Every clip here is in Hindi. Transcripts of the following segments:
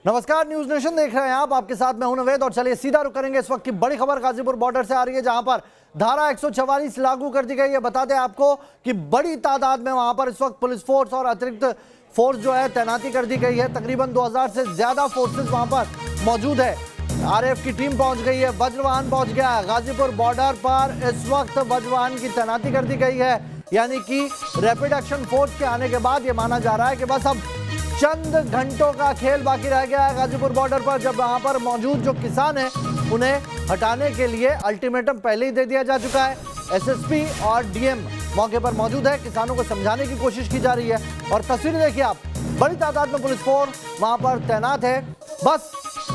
नमस्कार, न्यूज नेशन देख रहे हैं आप। आपके साथ मैं हूं नवेद और चलिए सीधा रुक करेंगे इस वक्त की बड़ी खबर गाजीपुर बॉर्डर से आ रही है, जहां पर धारा 144 लागू कर दी गई है। बता दें आपको कि बड़ी तादाद में वहां पर इस वक्त पुलिस फोर्स और अतिरिक्त फोर्स जो है तैनाती कर दी गई है। तकरीबन 2000 से ज्यादा फोर्सेस वहां पर मौजूद है। आरएएफ की टीम पहुंच गई है, वज्रवाहन पहुंच गया है। गाजीपुर बॉर्डर पर इस वक्त वज्रवाहन की तैनाती कर दी गई है, यानी कि रैपिड एक्शन फोर्स के आने के बाद ये माना जा रहा है कि बस अब चंद घंटों का खेल बाकी रह गया है गाजीपुर बॉर्डर पर, जब वहां पर मौजूद जो किसान हैं उन्हें हटाने के लिए अल्टीमेटम पहले ही दे दिया जा चुका है। एसएसपी और डीएम मौके पर मौजूद है, किसानों को समझाने की कोशिश की जा रही है। और तस्वीरें देखिए आप, बड़ी तादाद में पुलिस फोर्स वहां पर तैनात है। बस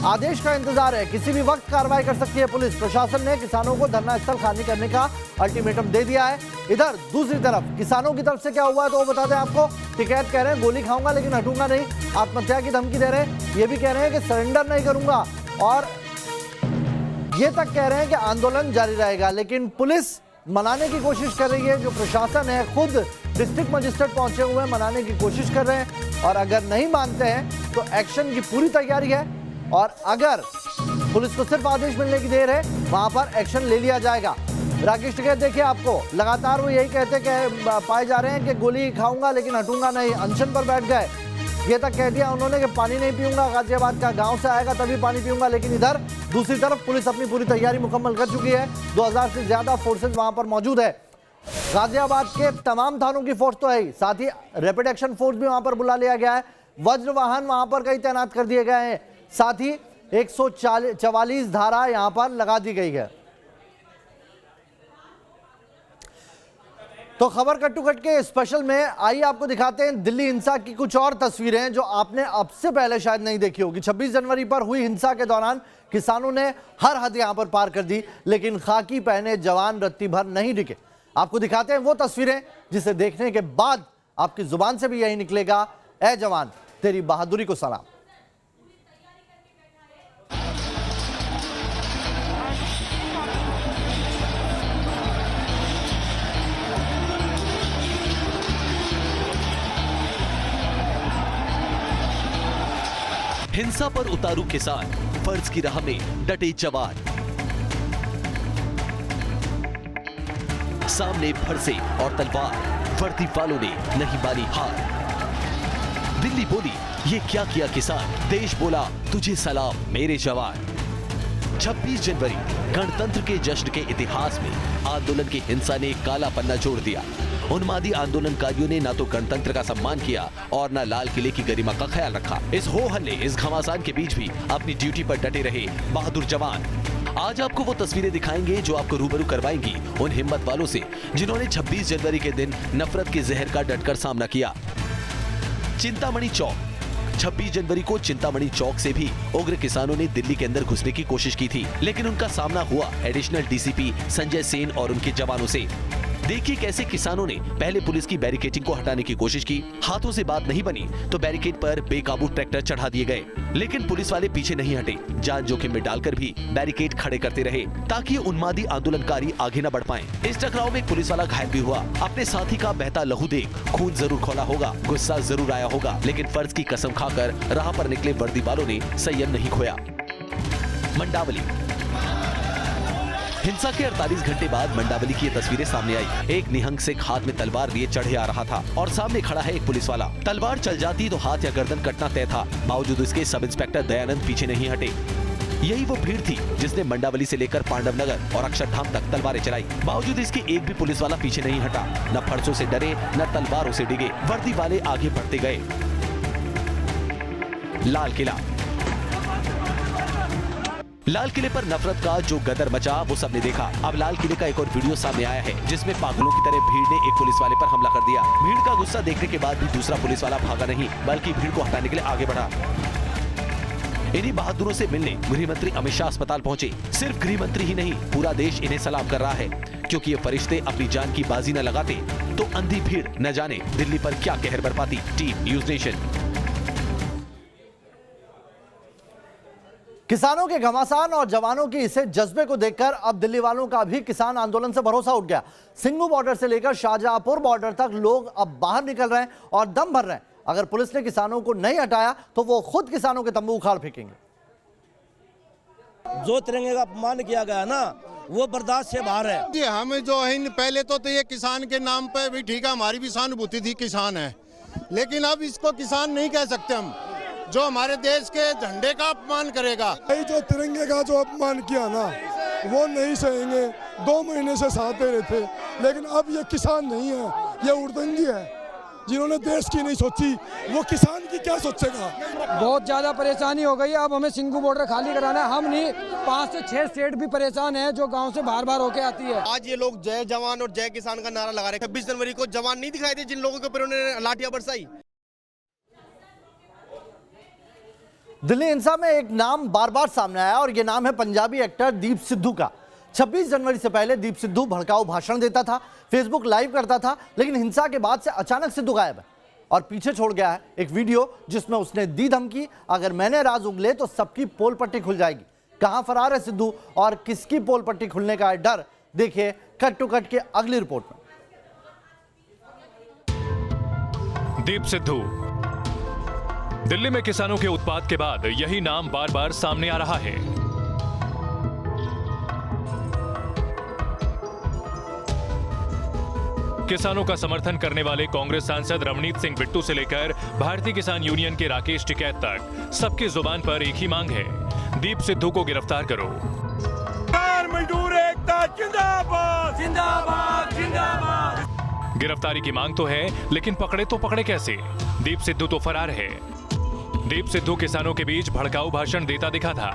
आदेश का इंतजार है, किसी भी वक्त कार्रवाई कर सकती है पुलिस। प्रशासन ने किसानों को धरना स्थल खाली करने का अल्टीमेटम दे दिया है। इधर दूसरी तरफ किसानों की तरफ से क्या हुआ है तो वो बता दें आपको। टिकैत कह रहे हैं गोली खाऊंगा लेकिन हटूंगा नहीं, आत्महत्या की धमकी दे रहे हैं। ये भी कह रहे हैं कि सरेंडर नहीं करूंगा, और ये तक कह रहे हैं कि आंदोलन जारी रहेगा। लेकिन पुलिस मनाने की कोशिश कर रही है। जो प्रशासन है खुद डिस्ट्रिक्ट मजिस्ट्रेट पहुंचे हुए हैं, मनाने की कोशिश कर रहे हैं। और अगर नहीं मानते हैं तो एक्शन की पूरी तैयारी है, और अगर पुलिस को सिर्फ आदेश मिलने की देर है वहां पर एक्शन ले लिया जाएगा। राकेश टिकैत देखिए आपको, लगातार वो यही कहते पाए जा रहे हैं कि गोली खाऊंगा लेकिन हटूंगा नहीं। अनशन पर बैठ गए, ये तक कह दिया उन्होंने कि पानी नहीं पीऊंगा, गाजियाबाद का गांव से आएगा तभी पानी पीऊंगा। लेकिन इधर दूसरी तरफ पुलिस अपनी पूरी तैयारी मुकम्मल कर चुकी है। 2000 से ज्यादा फोर्सेज वहां पर मौजूद है। गाजियाबाद के तमाम थानों की फोर्स तो है ही, साथ ही रैपिड एक्शन फोर्स भी वहां पर बुला लिया गया है। वज्रवाहन वहां पर कई तैनात कर दिए गए हैं, साथ ही 144 धारा यहां पर लगा दी गई है। तो खबर कट टू कट के स्पेशल में आइए आपको दिखाते हैं दिल्ली हिंसा की कुछ और तस्वीरें जो आपने अब से पहले शायद नहीं देखी होगी। 26 जनवरी पर हुई हिंसा के दौरान किसानों ने हर हद यहां पर पार कर दी, लेकिन खाकी पहने जवान रत्ती भर नहीं दिखे। आपको दिखाते हैं वो तस्वीरें जिसे देखने के बाद आपकी जुबान से भी यही निकलेगा, ए जवान तेरी बहादुरी को सलाम। हिंसा पर उतारू किसान, फर्ज की राह में डटे जवान। सामने फरसे और तलवार, वर्दी वालों ने नहीं मानी हार। दिल्ली बोली ये क्या किया किसान, देश बोला तुझे सलाम मेरे जवान। 26 जनवरी गणतंत्र के जश्न के इतिहास में आंदोलन की हिंसा ने काला पन्ना जोड़ दिया। उन्मादी आंदोलनकारियों ने ना तो गणतंत्र का सम्मान किया और ना लाल किले की गरिमा का ख्याल रखा। इस हो हल्ले, इस घमासान के बीच भी अपनी ड्यूटी पर डटे रहे बहादुर जवान। आज आपको वो तस्वीरें दिखाएंगे जो आपको रूबरू करवाएंगी उन हिम्मत वालों से जिन्होंने 26 जनवरी के दिन नफरत के जहर का डटकर सामना किया। चिंतामणि चौक, 26 जनवरी को चिंतामणि चौक से भी उग्र किसानों ने दिल्ली के अंदर घुसने की कोशिश की थी, लेकिन उनका सामना हुआ एडिशनल डीसीपी संजय सेन और उनके जवानों से। देखिए कैसे किसानों ने पहले पुलिस की बैरिकेडिंग को हटाने की कोशिश की। हाथों से बात नहीं बनी तो बैरिकेड पर बेकाबू ट्रैक्टर चढ़ा दिए गए, लेकिन पुलिस वाले पीछे नहीं हटे। जान जोखिम में डालकर भी बैरिकेड खड़े करते रहे ताकि उन्मादी आंदोलनकारी आगे न बढ़ पाएं। इस टकराव में एक पुलिस वाला घायल भी हुआ। अपने साथी का बहता लहू देख खून जरूर खौला होगा, गुस्सा जरूर आया होगा, लेकिन फर्ज की कसम खाकर राह पर निकले वर्दी वालों ने संयम नहीं खोया। मंडावली, हिंसा के 48 घंटे बाद मंडावली की ये तस्वीरें सामने आई। एक निहंग सिख हाथ में तलवार लिए चढ़े आ रहा था और सामने खड़ा है एक पुलिस वाला। तलवार चल जाती तो हाथ या गर्दन कटना तय था। बावजूद इसके सब इंस्पेक्टर दयानंद पीछे नहीं हटे। यही वो भीड़ थी जिसने मंडावली से लेकर पांडव नगर और अक्षरधाम तक तलवारें चलाई। बावजूद इसके एक भी पुलिस वाला पीछे नहीं हटा। न फर्शों से डरे न तलवारों से डिगे, वर्दी वाले आगे बढ़ते गए। लाल किला, लाल किले पर नफरत का जो गदर मचा वो सबने देखा। अब लाल किले का एक और वीडियो सामने आया है जिसमें पागलों की तरह भीड़ ने एक पुलिस वाले पर हमला कर दिया। भीड़ का गुस्सा देखने के बाद भी दूसरा पुलिस वाला भागा नहीं, बल्कि भीड़ को हटाने के लिए आगे बढ़ा। इन्हीं बहादुरों से मिलने गृह मंत्री अमित शाह अस्पताल पहुंचे। सिर्फ गृह मंत्री ही नहीं, पूरा देश इन्हें सलाम कर रहा है, क्योंकि ये फरिश्ते अपनी जान की बाजी न लगाते तो अंधी भीड़ न जाने दिल्ली पर क्या कहर बरपाती। Team news nation. किसानों के घमासान और जवानों के इसे जज्बे को देखकर अब दिल्ली वालों का भी किसान आंदोलन से भरोसा उठ गया। सिंघू बॉर्डर से लेकर शाहजहांपुर बॉर्डर तक लोग अब बाहर निकल रहे हैं और दम भर रहे हैं। अगर पुलिस ने किसानों को नहीं हटाया तो वो खुद किसानों के तंबू उखाड़ फेंकेंगे। जो तिरंगे का अपमान किया गया ना, वो बर्दाश्त से बाहर है। जी हम जो है पहले तो ये किसान के नाम पे भी ठीक है, हमारी भी सहानुभूति थी, किसान है, लेकिन अब इसको किसान नहीं कह सकते हम। जो हमारे देश के झंडे का अपमान करेगा, जो तिरंगे का जो अपमान किया ना, वो नहीं सहेंगे। 2 महीने से सहते रहे थे, लेकिन अब ये किसान नहीं है, ये उर्दंगी है। जिन्होंने देश की नहीं सोची, वो किसान की क्या सोचेगा। बहुत ज़्यादा परेशानी हो गई है। अब हमें सिंघू बॉर्डर खाली कराना है। हम नहीं, 5 से 6 स्टेट भी परेशान हैं, जो गांव से बार बार होके आती है। आज ये लोग जय जवान और जय किसान का नारा लगा रहे हैं। 26 जनवरी को जवान नहीं दिखाई दे जिन लोगों के ऊपर उन्होंने लाठियां बरसाई। दिल्ली हिंसा में एक नाम बार बार सामने आया और यह नाम है पंजाबी एक्टर दीप सिद्धू का। 26 जनवरी से पहले दीप सिद्धू भड़काऊ भाषण देता था, फेसबुक लाइव करता था, लेकिन हिंसा के बाद से अचानक सिद्धू गायब है और पीछे छोड़ गया है एक वीडियो जिसमें उसने दी धमकी, अगर मैंने राज उगले तो सबकी पोल पट्टी खुल जाएगी। कहां फरार है सिद्धू और किसकी पोल पट्टी खुलने का है डर, देखिए कट टू कट के अगली रिपोर्ट में। दीप सिद्धू। दिल्ली में किसानों के उत्पात के बाद यही नाम बार बार सामने आ रहा है। किसानों का समर्थन करने वाले कांग्रेस सांसद रवनीत सिंह बिट्टू से लेकर भारतीय किसान यूनियन के राकेश टिकैत तक सबकी जुबान पर एक ही मांग है, दीप सिद्धू को गिरफ्तार करो। मजदूर एकता जिंदाबाद, जिंदाबाद, जिंदाबाद। गिरफ्तारी की मांग तो है, लेकिन पकड़े तो पकड़े कैसे? दीप सिद्धू तो फरार है। दीप सिद्धू किसानों के बीच भड़काऊ भाषण देता दिखा था,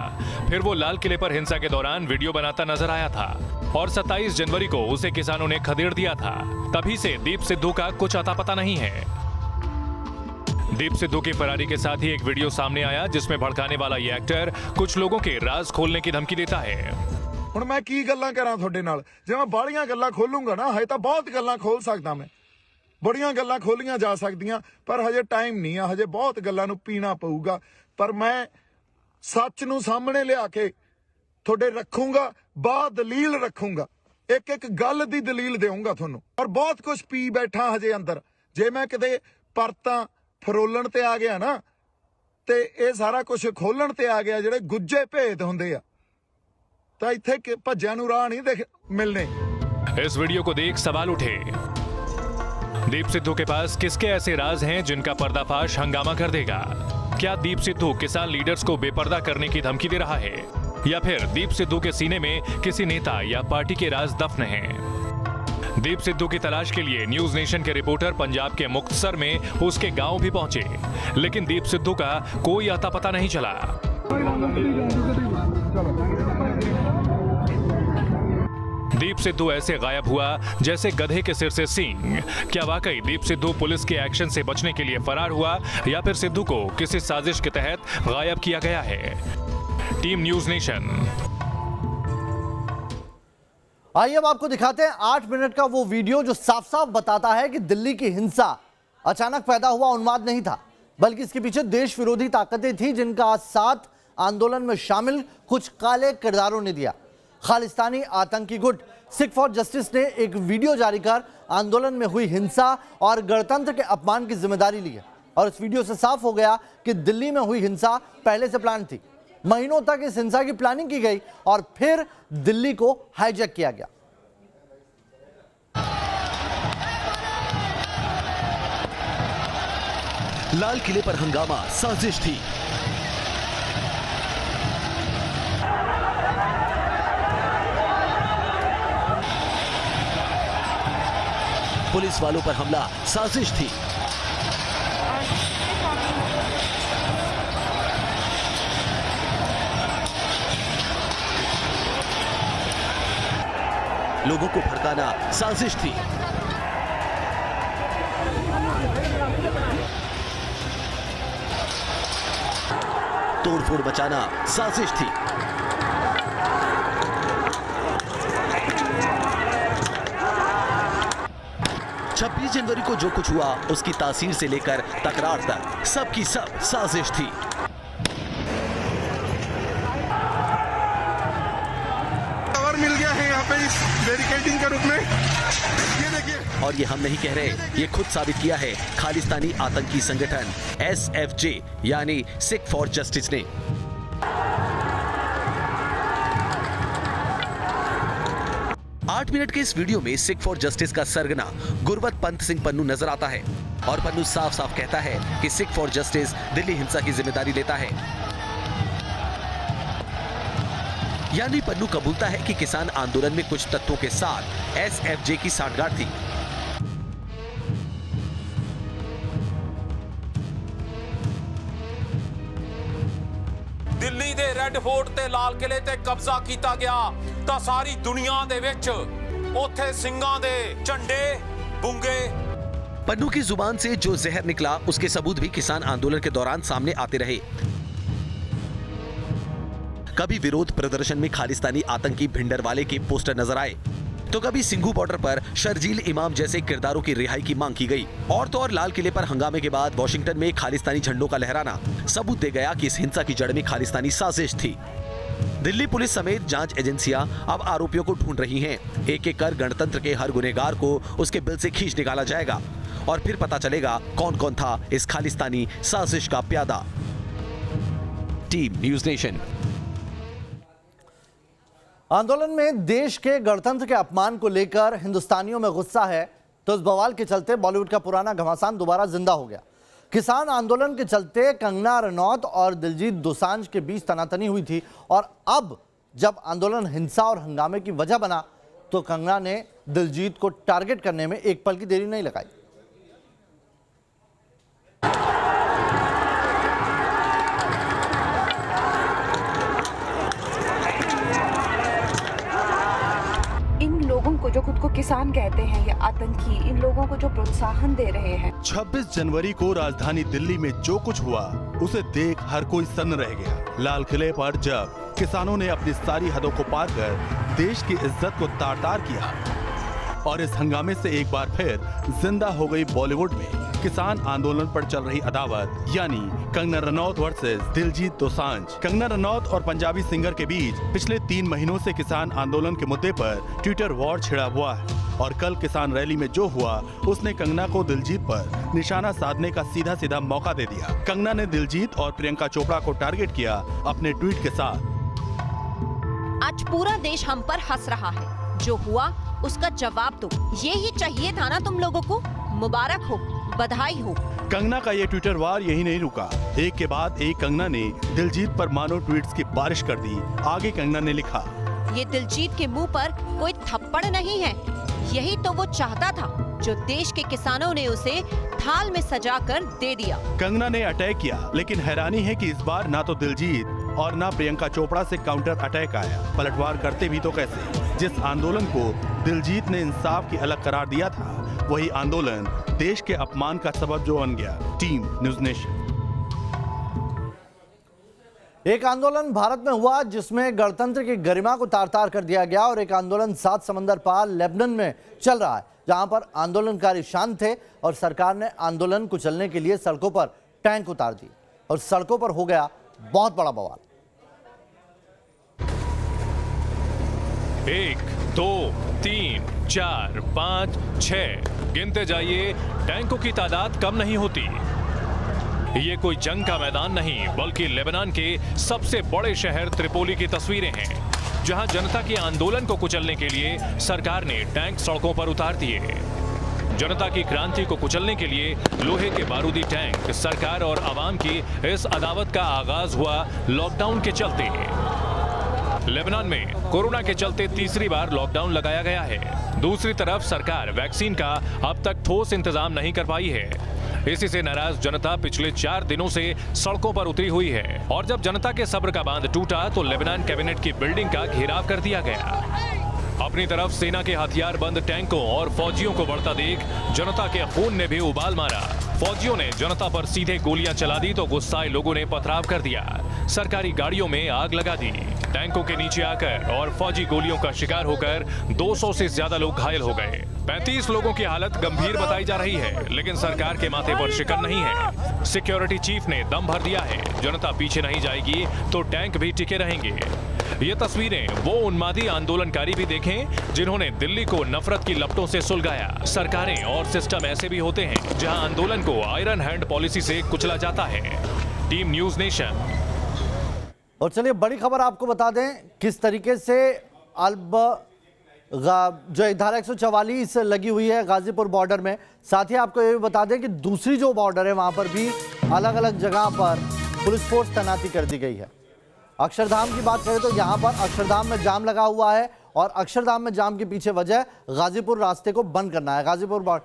फिर वो लाल किले पर हिंसा के दौरान वीडियो बनाता नजर आया था और 27 जनवरी को उसे किसानों ने खदेड़ दिया था। तभी से दीप सिद्धू का कुछ अता पता नहीं है। दीप सिद्धू की फरारी के साथ ही एक वीडियो सामने आया जिसमें भड़काने वाला ये एक्टर कुछ लोगों के राज खोलने की धमकी देता है। ਹੁਣ ਮੈਂ ਕੀ ਗੱਲਾਂ ਕਰਾਂ ਤੁਹਾਡੇ ਨਾਲ, ਜੇ ਮੈਂ ਬਾਲੀਆਂ ਗੱਲਾਂ ਖੋਲੂੰਗਾ ਨਾ, ਹਜੇ ਤਾਂ ਬਹੁਤ ਗੱਲਾਂ ਖੋਲ ਸਕਦਾ ਮੈਂ, ਬੜੀਆਂ ਗੱਲਾਂ ਖੋਲੀਆਂ ਜਾ ਸਕਦੀਆਂ, ਪਰ ਹਜੇ ਟਾਈਮ ਨਹੀਂ ਆ, ਹਜੇ ਬਹੁਤ ਗੱਲਾਂ ਨੂੰ ਪੀਣਾ ਪਊਗਾ। ਪਰ ਮੈਂ ਸੱਚ ਨੂੰ ਸਾਹਮਣੇ ਲਿਆ ਕੇ ਤੁਹਾਡੇ ਰੱਖੂੰਗਾ, ਦਲੀਲ ਰੱਖੂੰਗਾ, ਇੱਕ ਇੱਕ ਗੱਲ ਦੀ ਦਲੀਲ ਦੇਵਾਂਗਾ ਤੁਹਾਨੂੰ। ਔਰ ਬਹੁਤ ਕੁਝ ਪੀ ਬੈਠਾ ਹਜੇ ਅੰਦਰ, ਜੇ ਮੈਂ ਕਿਤੇ ਪਰਤਾਂ ਫਰੋਲਣ ਤੇ ਆ ਗਿਆ ਨਾ, ਤੇ ਇਹ ਸਾਰਾ ਕੁਝ ਖੋਲਣ ਤੇ ਆ ਗਿਆ, ਜਿਹੜੇ ਗੁੱਜੇ ਭੇਦ ਹੁੰਦੇ ਆ, ਤਾਂ ਇੱਥੇ ਭੱਜਿਆਂ ਨੂੰ ਰਾਹ ਨਹੀਂ ਦੇਖ ਮਿਲਨੇ। इस वीडियो को देख सवाल उठे, दीप सिद्धू के पास किसके ऐसे राज हैं जिनका पर्दाफाश हंगामा कर देगा? क्या दीप सिद्धू किसान लीडर्स को बेपर्दा करने की धमकी दे रहा है, या फिर दीप सिद्धू के सीने में किसी नेता या पार्टी के राज दफन हैं? दीप सिद्धू की तलाश के लिए न्यूज नेशन के रिपोर्टर पंजाब के मुक्तसर में उसके गांव भी पहुंचे, लेकिन दीप सिद्धू का कोई अता पता नहीं चला। दीप सिद्धू ऐसे गायब हुआ जैसे गधे के सिर से सींग। क्या वाकई दीप सिद्धू पुलिस के एक्शन से बचने के लिए फरार हुआ, या फिर सिद्धू को किसी साजिश के तहत गायब किया गया है? Team news nation. आइए अब आपको दिखाते हैं 8 मिनट का वो वीडियो जो साफ साफ बताता है कि दिल्ली की हिंसा अचानक पैदा हुआ उन्माद नहीं था, बल्कि इसके पीछे देश विरोधी ताकतें थी जिनका साथ आंदोलन में शामिल कुछ काले किरदारों ने दिया। खालिस्तानी आतंकी गुट सिख फॉर जस्टिस ने एक वीडियो जारी कर आंदोलन में हुई हिंसा और गणतंत्र के अपमान की जिम्मेदारी ली है और इस वीडियो से साफ हो गया कि दिल्ली में हुई हिंसा पहले से प्लान थी। महीनों तक इस हिंसा की प्लानिंग की गई और फिर दिल्ली को हाईजैक किया गया। लाल किले पर हंगामा साजिश थी। पुलिस वालों पर हमला साजिश थी। लोगों को भड़काना साजिश थी। तोड़फोड़ मचाना साजिश थी। छब्बीस जनवरी को जो कुछ हुआ उसकी तासीर से लेकर तकरार तक सबकी सब साजिश थी। कवर मिल गया है यहाँ पे इस बैरिकेड मीटिंग के रूप में। ये देखिए, और ये हम नहीं कह रहे, ये खुद साबित किया है खालिस्तानी आतंकी संगठन SFJ यानी सिख फॉर जस्टिस ने। आठ मिनट के इस वीडियो में सिख फॉर जस्टिस का सरगना गुरबत पंत सिंह पन्नू नजर आता है और पन्नू साफ साफ कहता है कि सिख फॉर जस्टिस दिल्ली हिंसा की जिम्मेदारी लेता है। यानी पन्नू कबूलता है कि किसान आंदोलन में कुछ तत्वों के साथ SFJ की साठगांठ थी। दिल्ली दे रेड फोर्ट ते लाल किले ते कब्जा किया गया ਤਾਂ ਸਾਰੀ दुनिया दे विच ओथे ਸਿੰਘਾਂ दे झंडे बुंगे। पन्नू की जुबान से जो जहर निकला उसके सबूत भी किसान आंदोलन के दौरान सामने आते रहे। कभी विरोध प्रदर्शन में खालिस्तानी आतंकी भिंडरवाले के पोस्टर नजर आए तो कभी सिंघू बॉर्डर पर शर्जील इमाम जैसे किरदारों की रिहाई की मांग की गई। और तो और लाल किले पर हंगामे के बाद वॉशिंगटन में खालिस्तानी झंडों का लहराना सबूत दे गया कि इस हिंसा की जड़ में खालिस्तानी साजिश थी। दिल्ली पुलिस समेत जांच एजेंसियां अब आरोपियों को ढूंढ रही हैं। एक एक कर गणतंत्र के हर गुनहगार को उसके बिल से खींच निकाला जाएगा और फिर पता चलेगा कौन कौन था इस खालिस्तानी साजिश का प्यादा। Team news nation. आंदोलन में देश के गणतंत्र के अपमान को लेकर हिंदुस्तानियों में गुस्सा है तो इस बवाल के चलते बॉलीवुड का पुराना घमासान दोबारा जिंदा हो गया। किसान आंदोलन के चलते कंगना रनौत और दिलजीत दोसांझ के बीच तनातनी हुई थी और अब जब आंदोलन हिंसा और हंगामे की वजह बना तो कंगना ने दिलजीत को टारगेट करने में एक पल की देरी नहीं लगाई। को जो खुद को किसान कहते हैं या आतंकी, इन लोगों को जो प्रोत्साहन दे रहे हैं। 26 जनवरी को राजधानी दिल्ली में जो कुछ हुआ उसे देख हर कोई सन्न रह गया। लाल किले पर जब किसानों ने अपनी सारी हदों को पार कर देश की इज्जत को तार-तार किया और इस हंगामे से एक बार फिर जिंदा हो गई बॉलीवुड में किसान आंदोलन पर चल रही अदावत, यानी कंगना रनौत वर्सेस दिलजीत दोसांझ। कंगना रनौत और पंजाबी सिंगर के बीच पिछले 3 महीनों से किसान आंदोलन के मुद्दे पर ट्विटर वॉर छिड़ा हुआ है और कल किसान रैली में जो हुआ उसने कंगना को दिलजीत पर निशाना साधने का सीधा सीधा मौका दे दिया। कंगना ने दिलजीत और प्रियंका चोपड़ा को टारगेट किया अपने ट्वीट के साथ। आज पूरा देश हम पर हंस रहा है, जो हुआ उसका जवाब दो। ये ही चाहिए था ना तुम लोगों को। मुबारक हो, बधाई हो। कंगना का ये ट्विटर वार यही नहीं रुका। एक के बाद एक कंगना ने दिलजीत पर मानो ट्वीट्स की बारिश कर दी। आगे कंगना ने लिखा, ये दिलजीत के मुंह पर कोई थप्पड़ नहीं है, यही तो वो चाहता था जो देश के किसानों ने उसे थाल में सजाकर दे दिया। कंगना ने अटैक किया, लेकिन हैरानी है कि इस बार ना तो दिलजीत और ना प्रियंका चोपड़ा से काउंटर अटैक आया। पलटवार करते भी तो कैसे। जिस आंदोलन को दिलजीत ने इंसाफ की अलग करार दिया था, वही आंदोलन देश के अपमान का सबब जो बन गया। Team news nation. एक आंदोलन भारत में हुआ जिसमें गणतंत्र की गरिमा को तार-तार कर दिया गया और एक आंदोलन 7 समंदर पार लेबनान में चल रहा है, जहां पर आंदोलनकारी शांत थे और सरकार ने आंदोलन को चलने के लिए सड़कों पर टैंक उतार दिए और सड़कों पर हो गया बहुत बड़ा बवाल। 1, 2, 3, 4, 5, 6 गिनते जाइए, टैंकों की तादाद कम नहीं होती। ये कोई जंग का मैदान नहीं, बल्कि लेबनान के सबसे बड़े शहर त्रिपोली की तस्वीरें हैं, जहां जनता के आंदोलन को कुचलने के लिए सरकार ने टैंक सड़कों पर उतार दिए। जनता की क्रांति को कुचलने के लिए लोहे के बारूदी टैंक सरकार और आवाम की इस अदावत का आगाज हुआ लॉकडाउन के चलते। लेबनान में कोरोना के चलते तीसरी बार लॉकडाउन लगाया गया है। दूसरी तरफ सरकार वैक्सीन का अब तक ठोस इंतजाम नहीं कर पाई है। इसी से नाराज जनता पिछले 4 दिनों से सड़कों पर उतरी हुई है और जब जनता के सब्र का बांध टूटा तो लेबनान कैबिनेट की बिल्डिंग का घेराव कर दिया गया। अपनी तरफ सेना के हथियार बंद टैंकों और फौजियों को बढ़ता देख जनता के खून ने भी उबाल मारा। फौजियों ने जनता पर सीधे गोलियां चला दी तो गुस्साए लोगों ने पथराव कर दिया, सरकारी गाड़ियों में आग लगा दी। टैंकों के नीचे आकर और फौजी गोलियों का शिकार होकर 200 से ज्यादा लोग घायल हो गए। 35 लोगों की हालत गंभीर बताई जा रही है, लेकिन सरकार के माथे पर शिकन नहीं है। सिक्योरिटी चीफ ने दम भर दिया है, जनता पीछे नहीं जाएगी तो टैंक भी टिके रहेंगे। ये तस्वीरें वो उन्मादी आंदोलनकारी भी देखें जिन्होंने दिल्ली को नफरत की लपटों से सुलगाया। सरकारें और सिस्टम ऐसे भी होते हैं जहां आंदोलन को आयरन हैंड पॉलिसी से कुचला जाता है। Team news nation. और चलिए बड़ी खबर आपको बता दें किस तरीके से जो धारा 144 लगी हुई है गाजीपुर बॉर्डर में। साथ ही आपको ये भी बता दें कि दूसरी जो बॉर्डर है वहां पर भी अलग अलग जगह पर पुलिस फोर्स तैनाती कर दी गई है। अक्षरधाम की बात करें तो यहां पर अक्षरधाम में जाम लगा हुआ है और अक्षरधाम में जाम के पीछे वजह गाजीपुर रास्ते को बंद करना है। गाजीपुर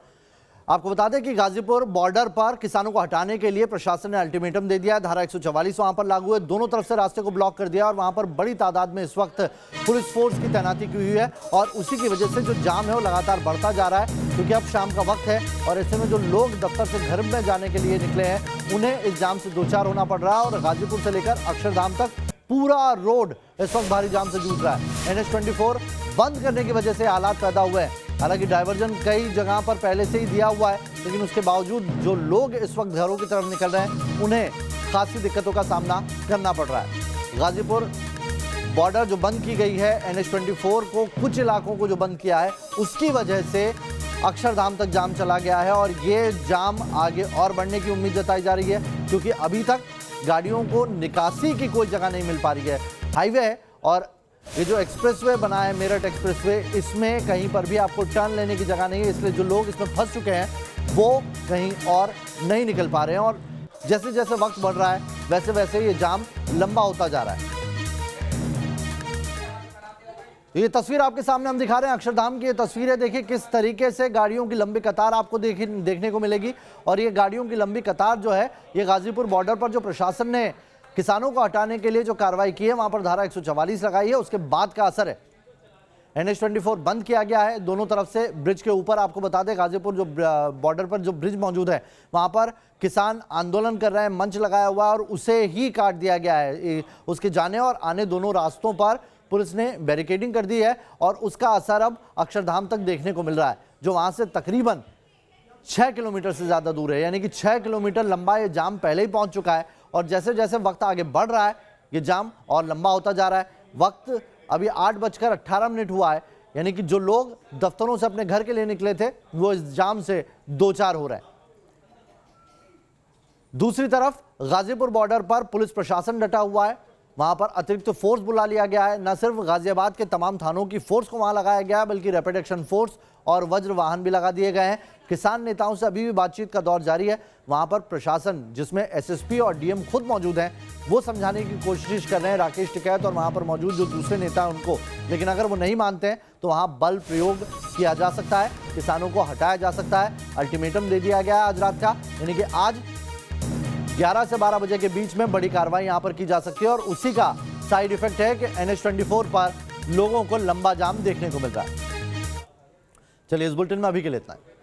आपको बता दें कि गाजीपुर बॉर्डर पर किसानों को हटाने के लिए प्रशासन ने अल्टीमेटम दे दिया है। धारा 144 वहां पर लागू है, दोनों तरफ से रास्ते को ब्लॉक कर दिया और वहां पर बड़ी तादाद में इस वक्त पुलिस फोर्स की तैनाती की हुई है और उसी की वजह से जो जाम है वो लगातार बढ़ता जा रहा है, क्योंकि अब शाम का वक्त है और ऐसे में जो लोग दफ्तर से घर में जाने के लिए निकले हैं उन्हें इस जाम से दो चार होना पड़ रहा है और गाजीपुर से लेकर अक्षरधाम तक पूरा रोड इस वक्त भारी जाम से जूझ रहा है। NH24 बंद करने की वजह से हालात पैदा हुए हैं। हालांकि डाइवर्जन कई जगह पर पहले से ही दिया हुआ है, लेकिन उसके बावजूद जो लोग इस वक्त घरों की तरफ निकल रहे हैं उन्हें खासी दिक्कतों का सामना करना पड़ रहा है। गाजीपुर बॉर्डर जो बंद की गई है, NH24 को कुछ इलाकों को जो बंद किया है उसकी वजह से अक्षरधाम तक जाम चला गया है और ये जाम आगे और बढ़ने की उम्मीद जताई जा रही है, क्योंकि अभी तक गाड़ियों को निकासी की कोई जगह नहीं मिल पा रही है। हाईवे है और ये जो एक्सप्रेसवे बना है मेरठ एक्सप्रेसवे, इसमें कहीं पर भी आपको टर्न लेने की जगह नहीं है, इसलिए जो लोग इसमें फंस चुके हैं वो कहीं और नहीं निकल पा रहे हैं और जैसे जैसे वक्त बढ़ रहा है वैसे वैसे ये जाम लंबा होता जा रहा है। ये तस्वीर आपके सामने हम दिखा रहे हैं अक्षरधाम की। ये तस्वीरें देखिए किस तरीके से गाड़ियों की लंबी कतार आपको देखने को मिलेगी और ये गाड़ियों की लंबी कतार जो है ये गाजीपुर बॉर्डर पर जो प्रशासन ने किसानों को हटाने के लिए जो कार्रवाई की है वहां पर धारा 144 लगाई है, उसके बाद का असर है। NH24 बंद किया गया है दोनों तरफ से। ब्रिज के ऊपर आपको बता दें गाजीपुर जो बॉर्डर पर जो ब्रिज मौजूद है वहां पर किसान आंदोलन कर रहे हैं, मंच लगाया हुआ है और उसे ही काट दिया गया है। उसके जाने और आने दोनों रास्तों पर पुलिस ने बैरिकेडिंग कर दी है और उसका असर अब अक्षरधाम तक देखने को मिल रहा है, जो वहां से तकरीबन 6 किलोमीटर से ज्यादा दूर है। यानी कि 6 किलोमीटर लंबा ये जाम पहले ही पहुंच चुका है और जैसे जैसे वक्त आगे बढ़ रहा है ये जाम और लंबा होता जा रहा है। वक्त अभी 8:18 हुआ है, यानी कि जो लोग दफ्तरों से अपने घर के लिए निकले थे वो इस जाम से दो चार हो रहे हैं। दूसरी तरफ गाजीपुर बॉर्डर पर पुलिस प्रशासन डटा हुआ है, वहां पर अतिरिक्त फोर्स बुला लिया गया है। न सिर्फ गाजियाबाद के तमाम थानों की फोर्स को वहां लगाया गया है बल्कि रैपिड एक्शन फोर्स और वज्र वाहन भी लगा दिए गए हैं। किसान नेताओं से अभी भी बातचीत का दौर जारी है। वहां पर प्रशासन जिसमें SSP और DM खुद मौजूद हैं वो समझाने की कोशिश कर रहे हैं, राकेश टिकैत और वहां पर मौजूद जो दूसरे नेता हैं उनको, लेकिन अगर वो नहीं मानते हैं तो वहां बल प्रयोग किया जा सकता है, किसानों को हटाया जा सकता है। अल्टीमेटम दे दिया गया है आज रात का, यानी कि आज 11 से 12 बजे के बीच में बड़ी कार्रवाई यहां पर की जा सकती है और उसी का साइड इफेक्ट है कि NH24 पर लोगों को लंबा जाम देखने को मिल रहा है। चलिए इस बुलेटिन में अभी के लिए इतना है।